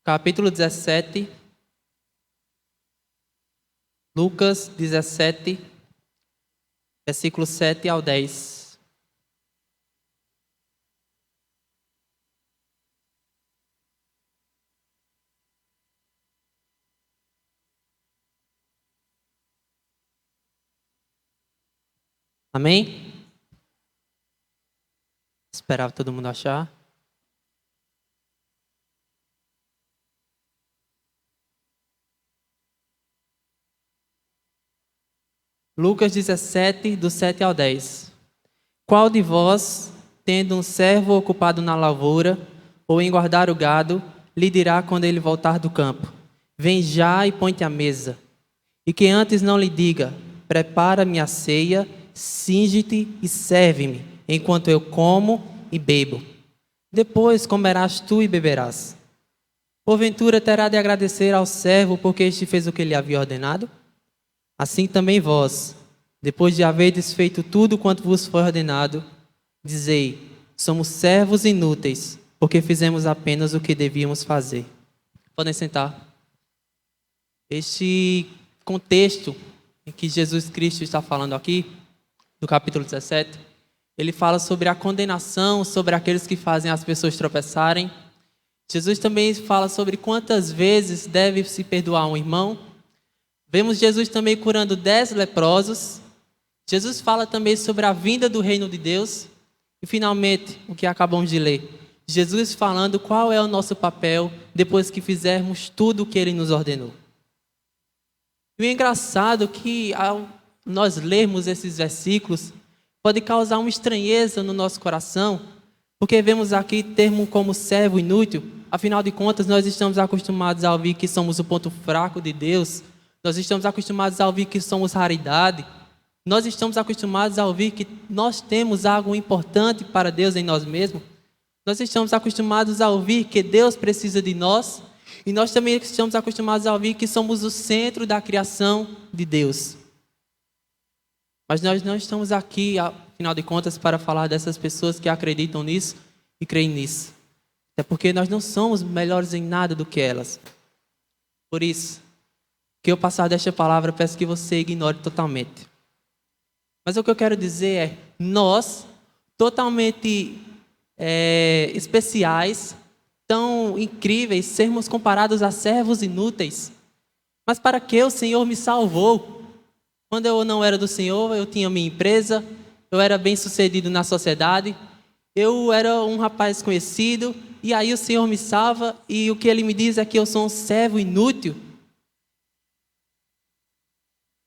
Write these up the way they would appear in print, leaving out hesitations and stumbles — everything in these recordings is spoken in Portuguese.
capítulo 17, Lucas 17, versículo 7 ao 10. Amém? Esperava todo mundo achar. Lucas 17, do 7 ao 10. Qual de vós, tendo um servo ocupado na lavoura, ou em guardar o gado, lhe dirá quando ele voltar do campo: vem já e põe-te à mesa. E que antes não lhe diga: prepara-me a ceia, cinge-te e serve-me, enquanto eu como e bebo. Depois comerás tu e beberás. Porventura terá de agradecer ao servo porque este fez o que lhe havia ordenado? Assim também vós, depois de haverdes feito tudo quanto vos foi ordenado, dizei: somos servos inúteis, porque fizemos apenas o que devíamos fazer. Podem sentar. Este contexto em que Jesus Cristo está falando aqui, no capítulo 17, ele fala sobre a condenação, sobre aqueles que fazem as pessoas tropeçarem. Jesus também fala sobre quantas vezes deve se perdoar um irmão. Vemos Jesus também curando 10 leprosos. Jesus fala também sobre a vinda do reino de Deus. E finalmente, o que acabamos de ler, Jesus falando qual é o nosso papel depois que fizermos tudo o que Ele nos ordenou. E o engraçado é que ao nós lermos esses versículos, pode causar uma estranheza no nosso coração, porque vemos aqui termo como servo inútil. Afinal de contas, nós estamos acostumados a ouvir que somos o ponto fraco de Deus. Nós estamos acostumados a ouvir que somos raridade. Nós estamos acostumados a ouvir que nós temos algo importante para Deus em nós mesmos. Nós estamos acostumados a ouvir que Deus precisa de nós. E nós também estamos acostumados a ouvir que somos o centro da criação de Deus. Mas nós não estamos aqui, afinal de contas, para falar dessas pessoas que acreditam nisso e creem nisso. É porque nós não somos melhores em nada do que elas. Por isso, que eu passar desta palavra, peço que você ignore totalmente. Mas o que eu quero dizer é, nós, totalmente especiais, tão incríveis, sermos comparados a servos inúteis. Mas para que o Senhor me salvou? Quando eu não era do Senhor, eu tinha minha empresa, eu era bem sucedido na sociedade, eu era um rapaz conhecido, e aí o Senhor me salva, e o que Ele me diz é que eu sou um servo inútil.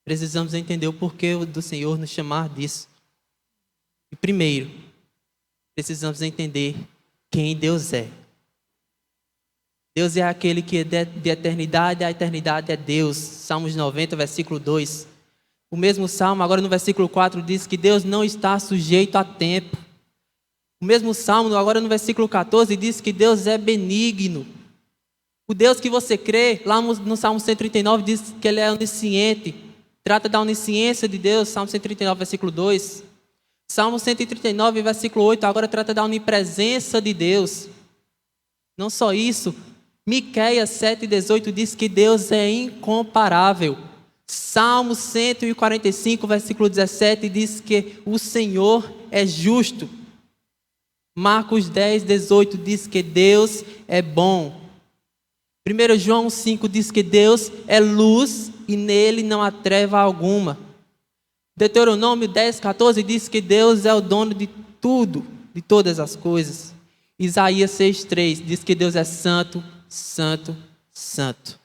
Precisamos entender o porquê do Senhor nos chamar disso. E primeiro, precisamos entender quem Deus é. Deus é aquele que é de eternidade a eternidade é Deus. Salmos 90, versículo 2. O mesmo salmo, agora no versículo 4, diz que Deus não está sujeito a tempo. O mesmo salmo, agora no versículo 14, diz que Deus é benigno. O Deus que você crê, lá no Salmo 139, diz que Ele é onisciente. Trata da onisciência de Deus, Salmo 139, versículo 2. Salmo 139, versículo 8, agora trata da onipresença de Deus. Não só isso, Miqueias 7,18 diz que Deus é incomparável. Salmo 145, versículo 17, diz que o Senhor é justo. Marcos 10,18 diz que Deus é bom. 1 João 5 diz que Deus é luz e nele não há treva alguma. Deuteronômio 10,14 diz que Deus é o dono de tudo, de todas as coisas. Isaías 6,3 diz que Deus é santo, santo, santo.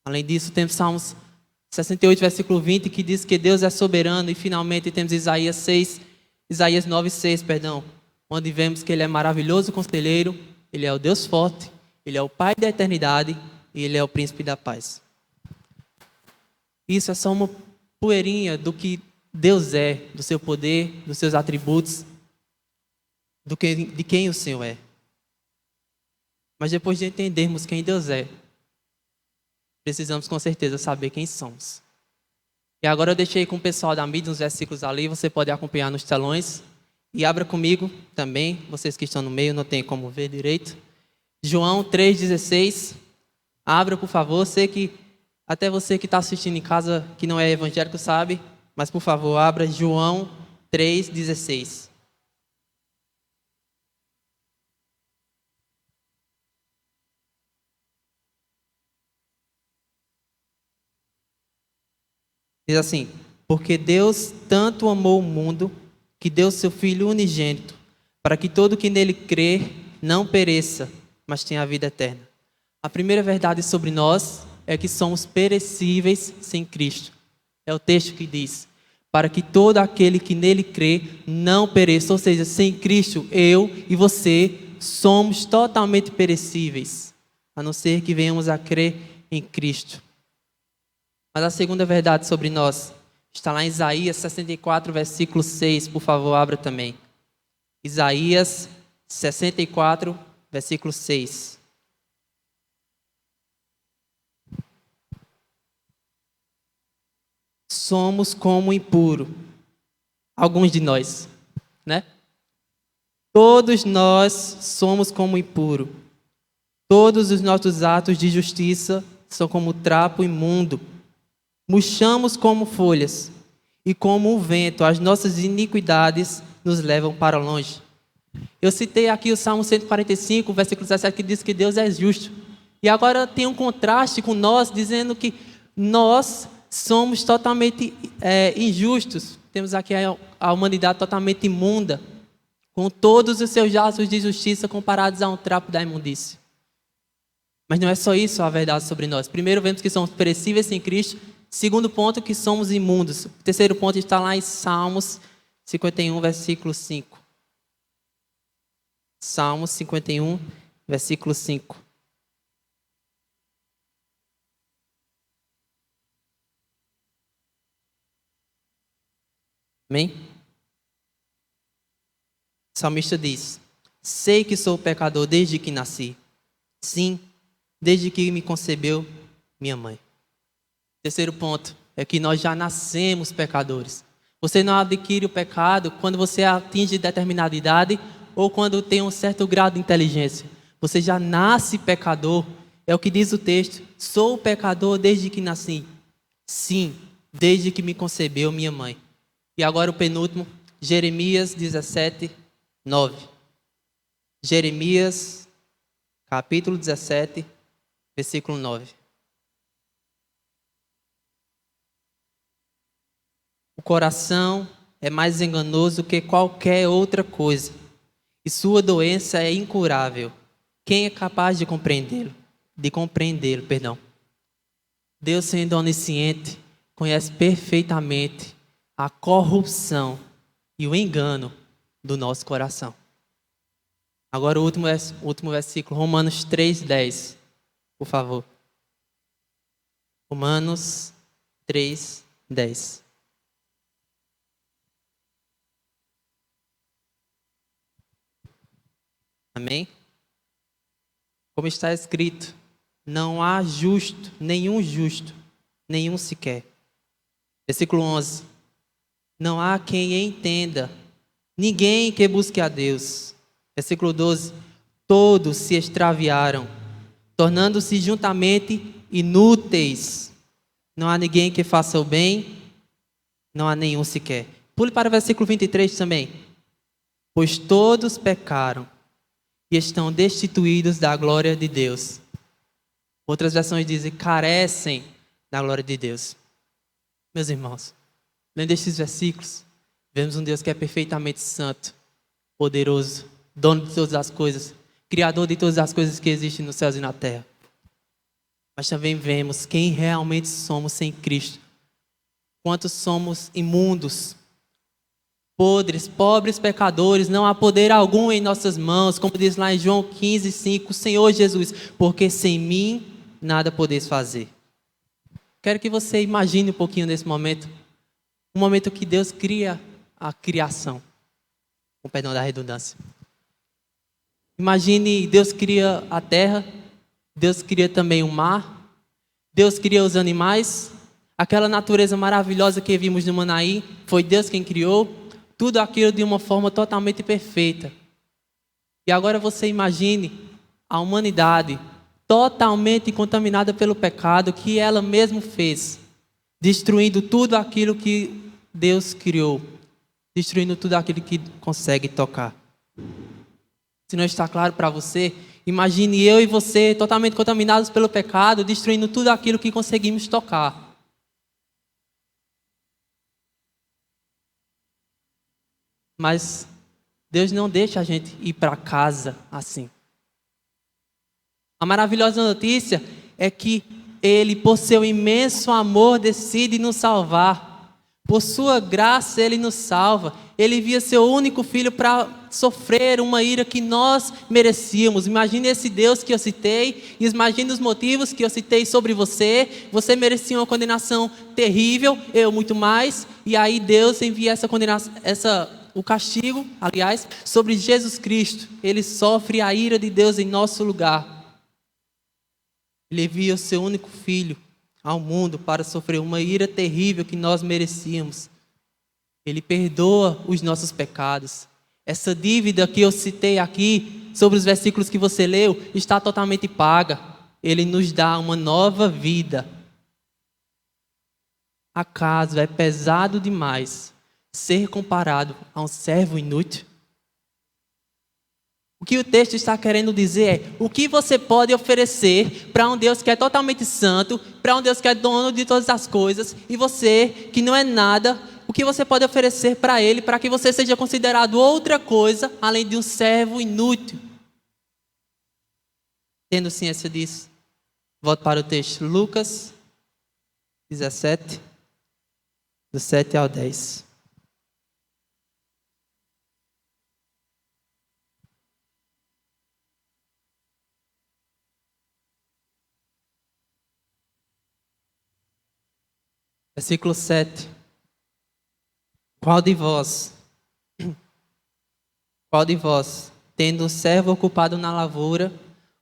Além disso, temos Salmos 68, versículo 20, que diz que Deus é soberano. E finalmente temos Isaías 9,6, onde vemos que Ele é maravilhoso conselheiro, Ele é o Deus forte, Ele é o Pai da eternidade e Ele é o príncipe da paz. Isso é só uma poeirinha do que Deus é, do seu poder, dos seus atributos, de quem o Senhor é. Mas depois de entendermos quem Deus é, precisamos com certeza saber quem somos. E agora eu deixei com o pessoal da mídia uns versículos ali, você pode acompanhar nos telões. E abra comigo também, vocês que estão no meio não tem como ver direito. João 3,16. Abra, por favor. Até você que está assistindo em casa, que não é evangélico, sabe. Mas, por favor, abra João 3,16. Diz assim: porque Deus tanto amou o mundo, que deu seu Filho unigênito, para que todo que nele crer não pereça, mas tenha a vida eterna. A primeira verdade sobre nós é que somos perecíveis sem Cristo. É o texto que diz: para que todo aquele que nele crê não pereça. Ou seja, sem Cristo, eu e você somos totalmente perecíveis, a não ser que venhamos a crer em Cristo. Mas a segunda verdade sobre nós está lá em Isaías 64, versículo 6. Por favor, abra também. Isaías 64, versículo 6. Somos como impuro. Alguns de nós, né? Todos nós somos como impuro. Todos os nossos atos de justiça são como trapo imundo. Murchamos como folhas, e como o vento, as nossas iniquidades nos levam para longe. Eu citei aqui o Salmo 145, versículo 17, que diz que Deus é justo. E agora tem um contraste com nós, dizendo que nós somos totalmente injustos. Temos aqui a humanidade totalmente imunda, com todos os seus atos de justiça comparados a um trapo da imundícia. Mas não é só isso a verdade sobre nós. Primeiro, vemos que somos perecíveis sem Cristo. Segundo ponto, que somos imundos. O terceiro ponto está lá em Salmos 51, versículo 5. Salmos 51, versículo 5. Amém? O salmista diz: sei que sou pecador desde que nasci. Sim, desde que me concebeu minha mãe. Terceiro ponto é que nós já nascemos pecadores. Você não adquire o pecado quando você atinge determinada idade ou quando tem um certo grau de inteligência. Você já nasce pecador. É o que diz o texto. Sou pecador desde que nasci. Sim, desde que me concebeu minha mãe. E agora o penúltimo, Jeremias 17, 9. Jeremias, capítulo 17, versículo 9. O coração é mais enganoso que qualquer outra coisa, e sua doença é incurável. Quem é capaz de compreendê-lo? Deus, sendo onisciente, conhece perfeitamente a corrupção e o engano do nosso coração. Agora o último versículo, Romanos 3:10, por favor. Romanos 3:10. Amém? Como está escrito, não há justo, nenhum sequer. Versículo 11. Não há quem entenda, ninguém que busque a Deus. Versículo 12. Todos se extraviaram, tornando-se juntamente inúteis. Não há ninguém que faça o bem, não há nenhum sequer. Pule para o versículo 23 também. Pois todos pecaram e estão destituídos da glória de Deus. Outras versões dizem, carecem da glória de Deus. Meus irmãos, lendo estes versículos, vemos um Deus que é perfeitamente santo, poderoso, dono de todas as coisas, criador de todas as coisas que existem nos céus e na terra. Mas também vemos quem realmente somos sem Cristo. Quantos somos imundos, podres, pobres pecadores, não há poder algum em nossas mãos, como diz lá em João 15:5, Senhor Jesus, porque sem mim nada podeis fazer. Quero que você imagine um pouquinho nesse momento, um momento que Deus cria a criação, com perdão da redundância. Imagine, Deus cria a terra, Deus cria também o mar, Deus cria os animais, aquela natureza maravilhosa que vimos no Manaí, foi Deus quem criou. Tudo aquilo de uma forma totalmente perfeita. E agora você imagine a humanidade totalmente contaminada pelo pecado que ela mesma fez, destruindo tudo aquilo que Deus criou, destruindo tudo aquilo que consegue tocar. Se não está claro para você, imagine eu e você totalmente contaminados pelo pecado, destruindo tudo aquilo que conseguimos tocar. Mas Deus não deixa a gente ir para casa assim. A maravilhosa notícia é que Ele, por seu imenso amor, decide nos salvar. Por sua graça, Ele nos salva. Ele envia seu único filho para sofrer uma ira que nós merecíamos. Imagine esse Deus que eu citei, e imagine os motivos que eu citei sobre você. Você merecia uma condenação terrível, eu muito mais. E aí Deus envia essa condenação, o castigo, aliás, sobre Jesus Cristo. Ele sofre a ira de Deus em nosso lugar. Ele envia o seu único filho ao mundo para sofrer uma ira terrível que nós merecíamos. Ele perdoa os nossos pecados. Essa dívida que eu citei aqui, sobre os versículos que você leu, está totalmente paga. Ele nos dá uma nova vida. Acaso é pesado demais ser comparado a um servo inútil? O que o texto está querendo dizer é: o que você pode oferecer para um Deus que é totalmente santo, para um Deus que é dono de todas as coisas, e você, que não é nada, o que você pode oferecer para Ele, para que você seja considerado outra coisa, além de um servo inútil? Tendo ciência disso, volto para o texto, Lucas 17, do 7 ao 10. Versículo 7. Qual de vós, tendo um servo ocupado na lavoura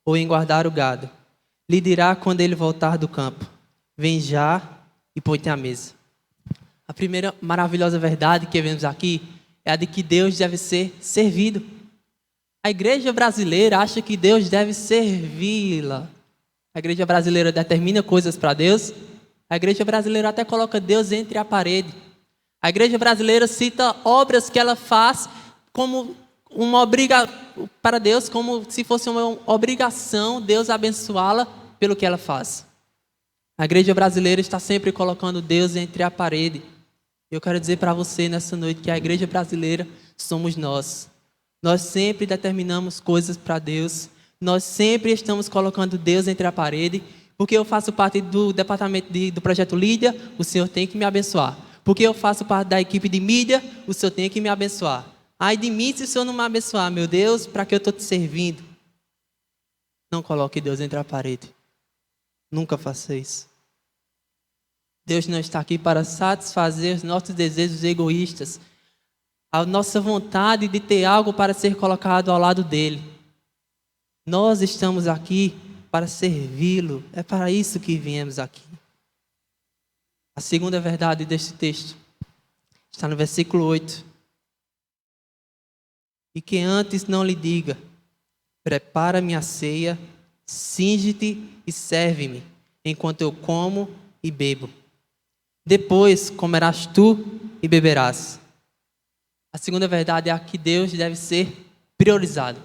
ou em guardar o gado, lhe dirá quando ele voltar do campo: vem já e põe-te à mesa? A primeira maravilhosa verdade que vemos aqui é a de que Deus deve ser servido. A igreja brasileira acha que Deus deve servi-la. A igreja brasileira determina coisas para Deus. A igreja brasileira até coloca Deus entre a parede. A igreja brasileira cita obras que ela faz como uma para Deus, como se fosse uma obrigação Deus abençoá-la pelo que ela faz. A igreja brasileira está sempre colocando Deus entre a parede. Eu quero dizer para você nessa noite que a igreja brasileira somos nós. Nós sempre determinamos coisas para Deus. Nós sempre estamos colocando Deus entre a parede. Porque eu faço parte do departamento do Projeto Lídia, o Senhor tem que me abençoar. Porque eu faço parte da equipe de mídia, o Senhor tem que me abençoar. Ai de mim se o Senhor não me abençoar, meu Deus, para que eu estou te servindo? Não coloque Deus entre a parede. Nunca faça isso. Deus não está aqui para satisfazer os nossos desejos egoístas, a nossa vontade de ter algo para ser colocado ao lado dele. Nós estamos aqui para servi-lo. É para isso que viemos aqui. A segunda verdade deste texto está no versículo 8. E que antes não lhe diga: prepara-me a ceia, cinge-te e serve-me, enquanto eu como e bebo. Depois comerás tu e beberás. A segunda verdade é a que Deus deve ser priorizado.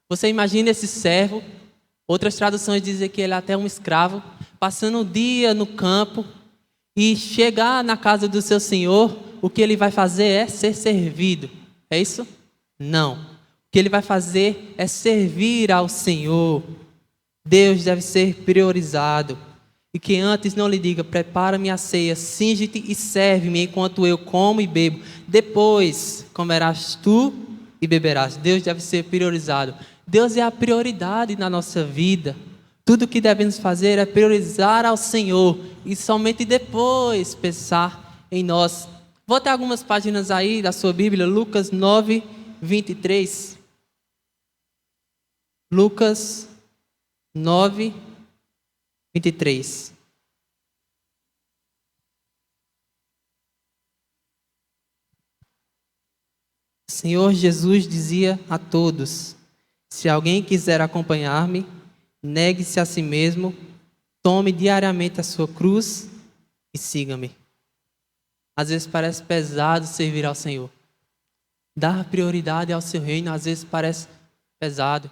Você imagina esse servo, outras traduções dizem que ele é até um escravo, passando o dia no campo, e chegar na casa do seu senhor, o que ele vai fazer é ser servido. É isso? Não. O que ele vai fazer é servir ao Senhor. Deus deve ser priorizado. E que antes não lhe diga: prepara-me a ceia, cinge-te e serve-me enquanto eu como e bebo. Depois comerás tu e beberás. Deus deve ser priorizado. Deus é a prioridade na nossa vida. Tudo o que devemos fazer é priorizar ao Senhor e somente depois pensar em nós. Vou ter algumas páginas aí da sua Bíblia, Lucas 9, 23. Lucas 9, 23. O Senhor Jesus dizia a todos: Se alguém quiser acompanhar-me, negue-se a si mesmo, tome diariamente a sua cruz e siga-me. Às vezes parece pesado servir ao Senhor. Dar prioridade ao seu reino às vezes parece pesado.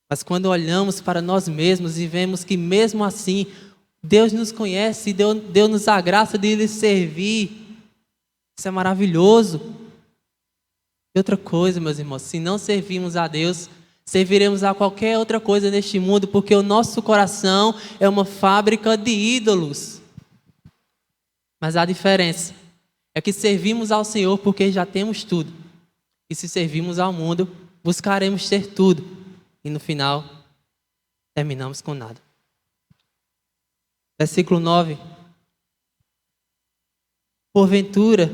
Mas quando olhamos para nós mesmos e vemos que mesmo assim Deus nos conhece e Deus nos a graça de lhe servir, isso é maravilhoso. E outra coisa, meus irmãos, se não servirmos a Deus, serviremos a qualquer outra coisa neste mundo, porque o nosso coração é uma fábrica de ídolos. Mas a diferença é que servimos ao Senhor porque já temos tudo. E se servimos ao mundo, buscaremos ter tudo. E no final, terminamos com nada. Versículo 9. Porventura,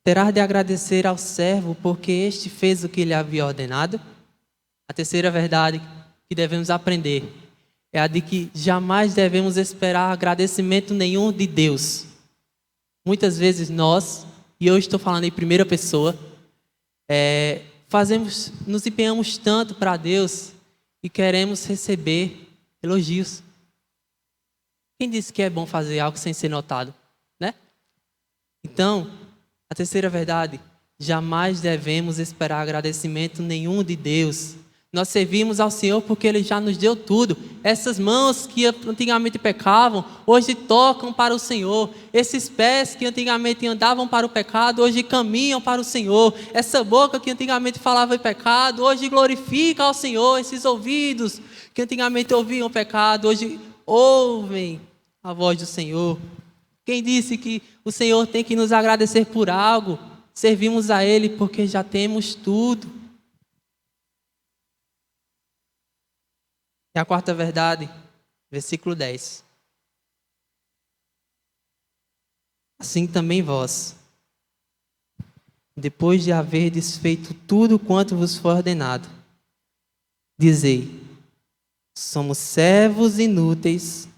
terás de agradecer ao servo porque este fez o que lhe havia ordenado? A terceira verdade que devemos aprender é a de que jamais devemos esperar agradecimento nenhum de Deus. Muitas vezes nós, e eu estou falando em primeira pessoa, nos empenhamos tanto para Deus e queremos receber elogios. Quem disse que é bom fazer algo sem ser notado, né? Então, a terceira verdade, jamais devemos esperar agradecimento nenhum de Deus. Nós servimos ao Senhor porque Ele já nos deu tudo. Essas mãos que antigamente pecavam, hoje tocam para o Senhor. Esses pés que antigamente andavam para o pecado, hoje caminham para o Senhor. Essa boca que antigamente falava em pecado, hoje glorifica ao Senhor. Esses ouvidos que antigamente ouviam o pecado, hoje ouvem a voz do Senhor. Quem disse que o Senhor tem que nos agradecer por algo? Servimos a Ele porque já temos tudo. E a quarta verdade, versículo 10. Assim também vós, depois de haverdes feito tudo quanto vos foi ordenado, dizei: somos servos inúteis,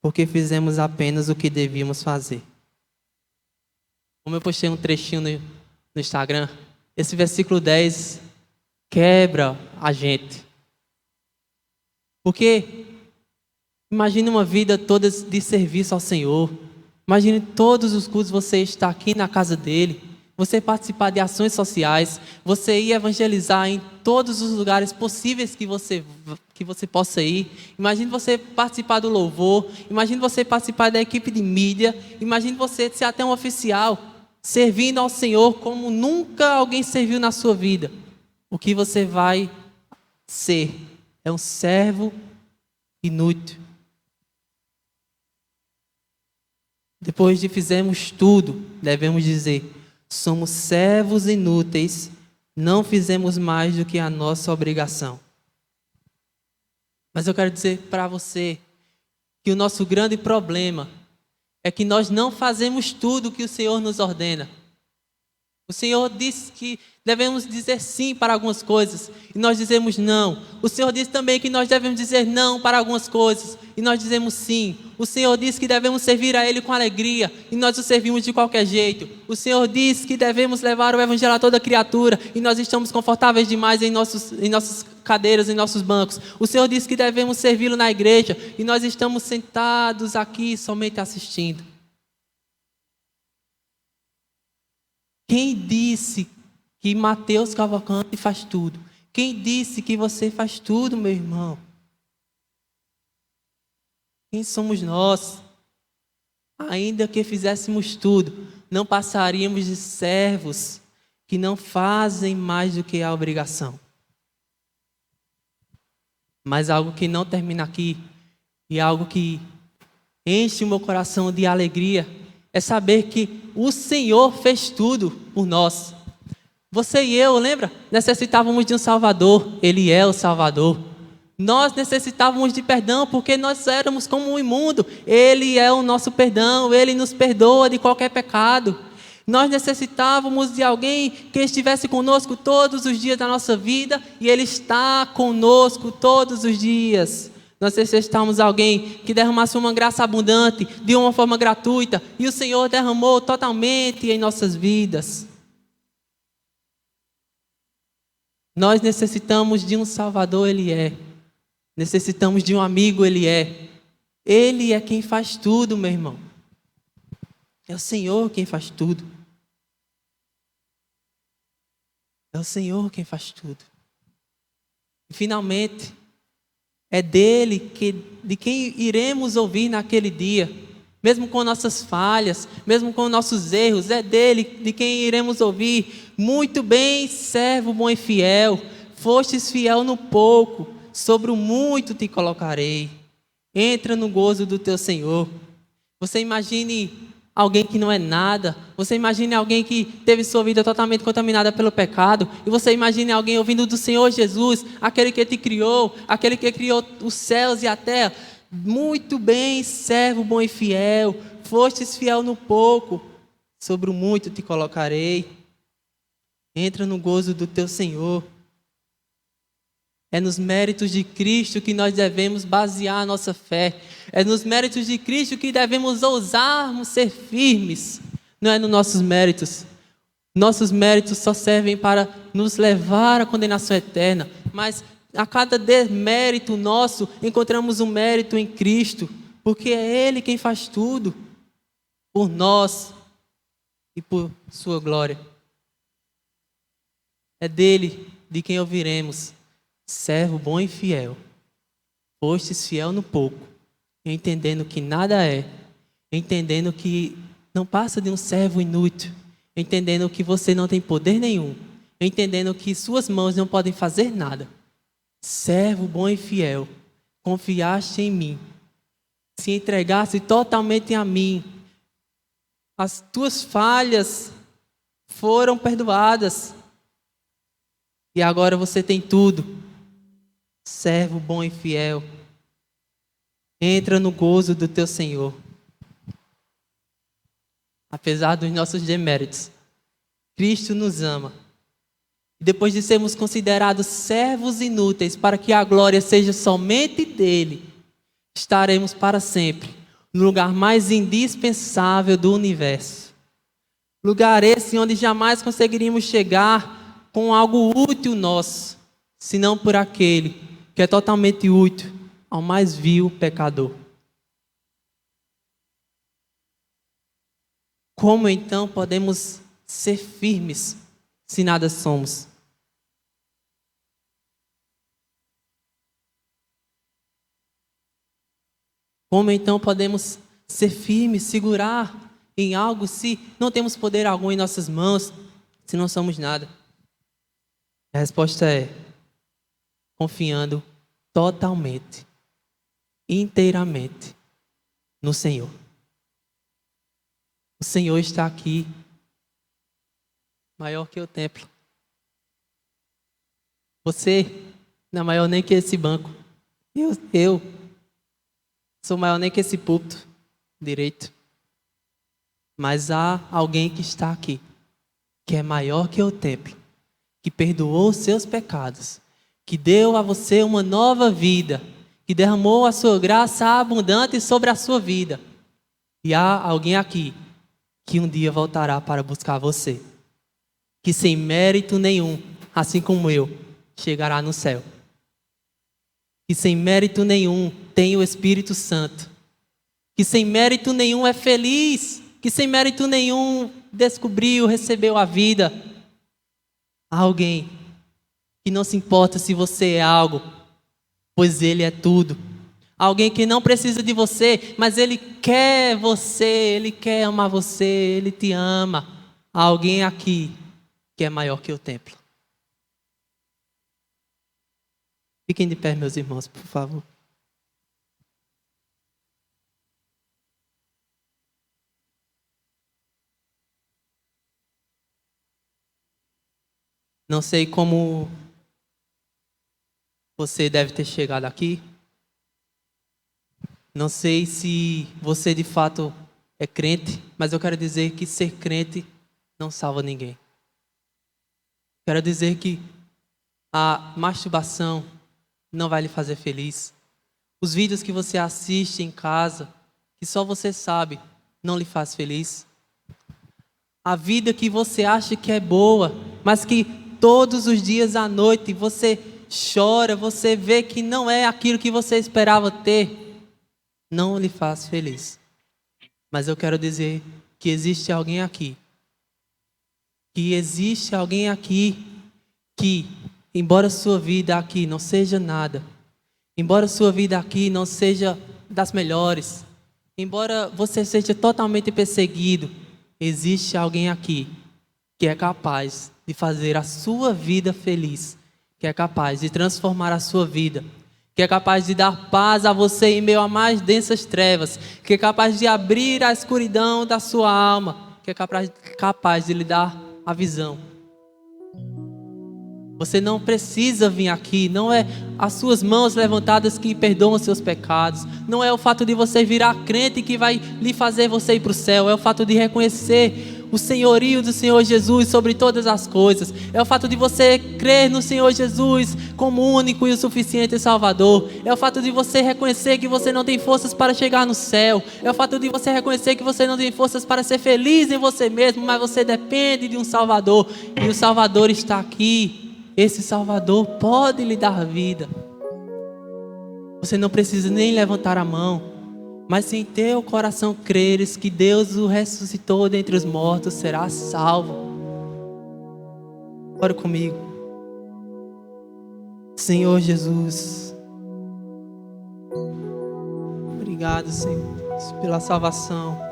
porque fizemos apenas o que devíamos fazer. Como eu postei um trechinho no Instagram, esse versículo 10 quebra a gente. Porque imagine uma vida toda de serviço ao Senhor. Imagine todos os cultos você estar aqui na casa dele, você participar de ações sociais, você ir evangelizar em todos os lugares possíveis que você possa ir. Imagine você participar do louvor, imagine você participar da equipe de mídia, imagine você ser até um oficial, servindo ao Senhor como nunca alguém serviu na sua vida. O que você vai ser é um servo inútil. Depois de fizermos tudo, devemos dizer: somos servos inúteis, não fizemos mais do que a nossa obrigação. Mas eu quero dizer para você que o nosso grande problema é que nós não fazemos tudo o que o Senhor nos ordena. O Senhor disse que devemos dizer sim para algumas coisas e nós dizemos não. O Senhor disse também que nós devemos dizer não para algumas coisas e nós dizemos sim. O Senhor disse que devemos servir a Ele com alegria e nós o servimos de qualquer jeito. O Senhor disse que devemos levar o Evangelho a toda criatura e nós estamos confortáveis demais em nossas cadeiras, em nossos bancos. O Senhor disse que devemos servi-lo na igreja e nós estamos sentados aqui somente assistindo. Quem disse que Mateus Cavalcante faz tudo? Quem disse que você faz tudo, meu irmão? Quem somos nós? Ainda que fizéssemos tudo, não passaríamos de servos que não fazem mais do que a obrigação. Mas algo que não termina aqui, e algo que enche o meu coração de alegria, é saber que o Senhor fez tudo por nós. Você e eu, lembra? Necessitávamos de um Salvador. Ele é o Salvador. Nós necessitávamos de perdão porque nós éramos como um imundo. Ele é o nosso perdão. Ele nos perdoa de qualquer pecado. Nós necessitávamos de alguém que estivesse conosco todos os dias da nossa vida. E Ele está conosco todos os dias. Nós necessitamos de alguém que derramasse uma graça abundante, de uma forma gratuita, e o Senhor derramou totalmente em nossas vidas. Nós necessitamos de um Salvador, Ele é. Necessitamos de um amigo, Ele é. Ele é quem faz tudo, meu irmão. É o Senhor quem faz tudo. É o Senhor quem faz tudo. E finalmente, é dele de quem iremos ouvir naquele dia. Mesmo com nossas falhas, mesmo com nossos erros, é dele de quem iremos ouvir: muito bem, servo bom e fiel, fostes fiel no pouco, sobre o muito te colocarei. Entra no gozo do teu Senhor. Você imagine alguém que não é nada, você imagine alguém que teve sua vida totalmente contaminada pelo pecado, e você imagine alguém ouvindo do Senhor Jesus, aquele que te criou, aquele que criou os céus e a terra: muito bem, servo bom e fiel, fostes fiel no pouco, sobre o muito te colocarei. Entra no gozo do teu Senhor. É nos méritos de Cristo que nós devemos basear a nossa fé. É nos méritos de Cristo que devemos ousarmos ser firmes. Não é nos nossos méritos. Nossos méritos só servem para nos levar à condenação eterna. Mas a cada demérito nosso, encontramos um mérito em Cristo. Porque é Ele quem faz tudo por nós e por sua glória. É dele de quem ouviremos: servo bom e fiel, fostes fiel no pouco, entendendo que nada é, entendendo que não passa de um servo inútil, entendendo que você não tem poder nenhum, entendendo que suas mãos não podem fazer nada. Servo bom e fiel, confiaste em mim, se entregaste totalmente a mim, as tuas falhas foram perdoadas, e agora você tem tudo. Servo bom e fiel, entra no gozo do teu Senhor. Apesar dos nossos deméritos, Cristo nos ama. E depois de sermos considerados servos inúteis para que a glória seja somente dele, estaremos para sempre no lugar mais indispensável do universo. Lugar esse onde jamais conseguiríamos chegar com algo útil nosso, senão por aquele que é totalmente útil ao mais vil pecador. Como então podemos ser firmes se nada somos? Como então podemos ser firmes, segurar em algo se não temos poder algum em nossas mãos, se não somos nada? A resposta é: confiando totalmente, inteiramente no Senhor. O Senhor está aqui, maior que o templo. Você não é maior nem que esse banco. Eu sou maior nem que esse púlpito direito. Mas há alguém que está aqui, que é maior que o templo, que perdoou os seus pecados, que deu a você uma nova vida, que derramou a sua graça abundante sobre a sua vida. E há alguém aqui que um dia voltará para buscar você, que sem mérito nenhum, assim como eu, chegará no céu, que sem mérito nenhum tem o Espírito Santo, que sem mérito nenhum é feliz, que sem mérito nenhum descobriu, recebeu a vida. Há alguém que não se importa se você é algo, pois Ele é tudo. Alguém que não precisa de você, mas Ele quer você, Ele quer amar você, Ele te ama. Há alguém aqui que é maior que o templo. Fiquem de pé, meus irmãos, por favor. Não sei como você deve ter chegado aqui. Não sei se você de fato é crente, mas eu quero dizer que ser crente não salva ninguém. Quero dizer que a masturbação não vai lhe fazer feliz. Os vídeos que você assiste em casa, que só você sabe, não lhe faz feliz. A vida que você acha que é boa, mas que todos os dias à noite você chora, você vê que não é aquilo que você esperava ter, não lhe faz feliz. Mas eu quero dizer que existe alguém aqui, que, embora sua vida aqui não seja nada, embora sua vida aqui não seja das melhores, embora você seja totalmente perseguido, existe alguém aqui que é capaz de fazer a sua vida feliz, que é capaz de transformar a sua vida, que é capaz de dar paz a você em meio a mais densas trevas, que é capaz de abrir a escuridão da sua alma, que é capaz de lhe dar a visão. Você não precisa vir aqui, não é as suas mãos levantadas que perdoam os seus pecados, não é o fato de você virar crente que vai lhe fazer você ir para o céu, é o fato de reconhecer o senhorio do Senhor Jesus sobre todas as coisas, é o fato de você crer no Senhor Jesus como único e o suficiente Salvador, é o fato de você reconhecer que você não tem forças para chegar no céu, é o fato de você reconhecer que você não tem forças para ser feliz em você mesmo, mas você depende de um Salvador, e o Salvador está aqui. Esse Salvador pode lhe dar vida. Você não precisa nem levantar a mão, mas se em teu coração creres que Deus o ressuscitou dentre os mortos, serás salvo. Ora comigo. Senhor Jesus, obrigado, Senhor, pela salvação.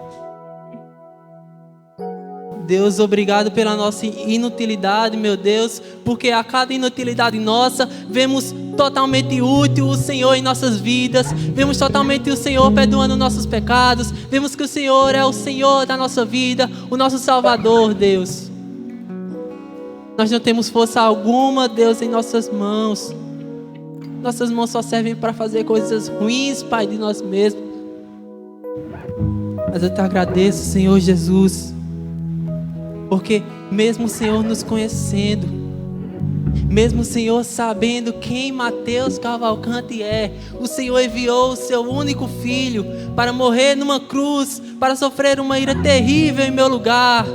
Deus, obrigado pela nossa inutilidade, meu Deus, porque a cada inutilidade nossa, vemos totalmente útil o Senhor em nossas vidas, vemos totalmente o Senhor perdoando nossos pecados, vemos que o Senhor é o Senhor da nossa vida, o nosso Salvador, Deus. Nós não temos força alguma, Deus, em nossas mãos só servem para fazer coisas ruins, Pai, de nós mesmos. Mas eu te agradeço, Senhor Jesus, porque mesmo o Senhor nos conhecendo, mesmo o Senhor sabendo quem Mateus Cavalcante é, o Senhor enviou o seu único filho para morrer numa cruz, para sofrer uma ira terrível em meu lugar.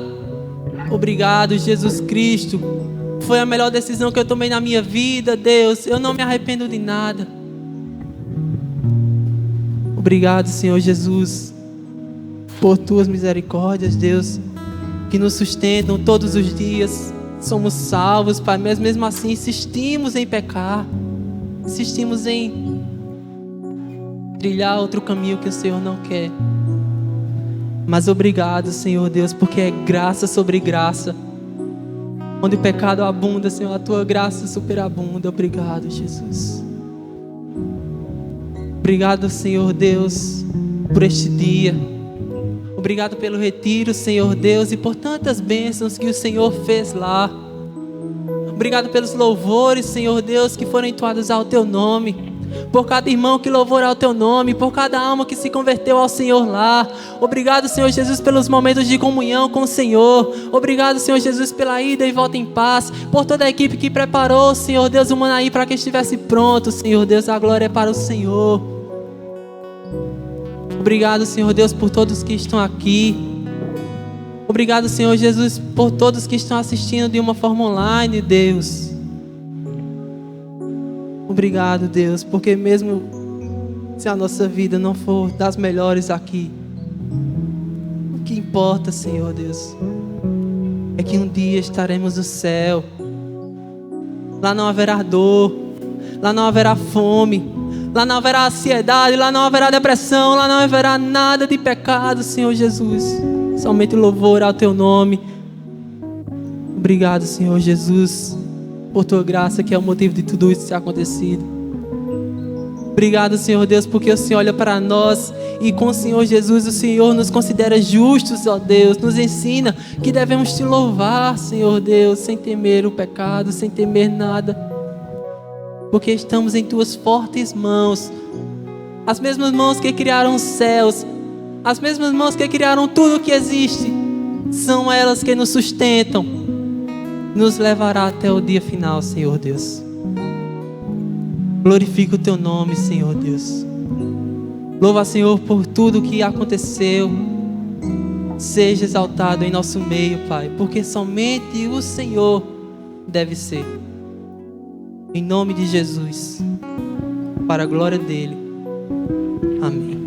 Obrigado, Jesus Cristo. Foi a melhor decisão que eu tomei na minha vida, Deus. Eu não me arrependo de nada. Obrigado, Senhor Jesus, por tuas misericórdias, Deus, que nos sustentam todos os dias. Somos salvos, Pai, mas mesmo assim insistimos em pecar, insistimos em trilhar outro caminho que o Senhor não quer. Mas obrigado, Senhor Deus, porque é graça sobre graça. Onde o pecado abunda, Senhor, a tua graça superabunda. Obrigado, Jesus. Obrigado, Senhor Deus, por este dia. Obrigado pelo retiro, Senhor Deus, e por tantas bênçãos que o Senhor fez lá. Obrigado pelos louvores, Senhor Deus, que foram entoados ao Teu nome. Por cada irmão que louvou ao Teu nome, por cada alma que se converteu ao Senhor lá. Obrigado, Senhor Jesus, pelos momentos de comunhão com o Senhor. Obrigado, Senhor Jesus, pela ida e volta em paz. Por toda a equipe que preparou, Senhor Deus, o Manaí para que estivesse pronto. Senhor Deus, a glória é para o Senhor. Obrigado, Senhor Deus, por todos que estão aqui. Obrigado, Senhor Jesus, por todos que estão assistindo de uma forma online, Deus. Obrigado, Deus, porque mesmo se a nossa vida não for das melhores aqui, o que importa, Senhor Deus, é que um dia estaremos no céu. Lá não haverá dor, lá não haverá fome, lá não haverá ansiedade, lá não haverá depressão, lá não haverá nada de pecado, Senhor Jesus. Somente louvor ao Teu nome. Obrigado, Senhor Jesus, por Tua graça, que é o motivo de tudo isso ter acontecido. Obrigado, Senhor Deus, porque o Senhor olha para nós e com o Senhor Jesus, o Senhor nos considera justos, ó Deus. Nos ensina que devemos Te louvar, Senhor Deus, sem temer o pecado, sem temer nada. Porque estamos em Tuas fortes mãos, as mesmas mãos que criaram os céus, as mesmas mãos que criaram tudo o que existe, são elas que nos sustentam, nos levará até o dia final, Senhor Deus. Glorifica o Teu nome, Senhor Deus. Louva, Senhor, por tudo que aconteceu. Seja exaltado em nosso meio, Pai, porque somente o Senhor deve ser. Em nome de Jesus, para a glória dele. Amém.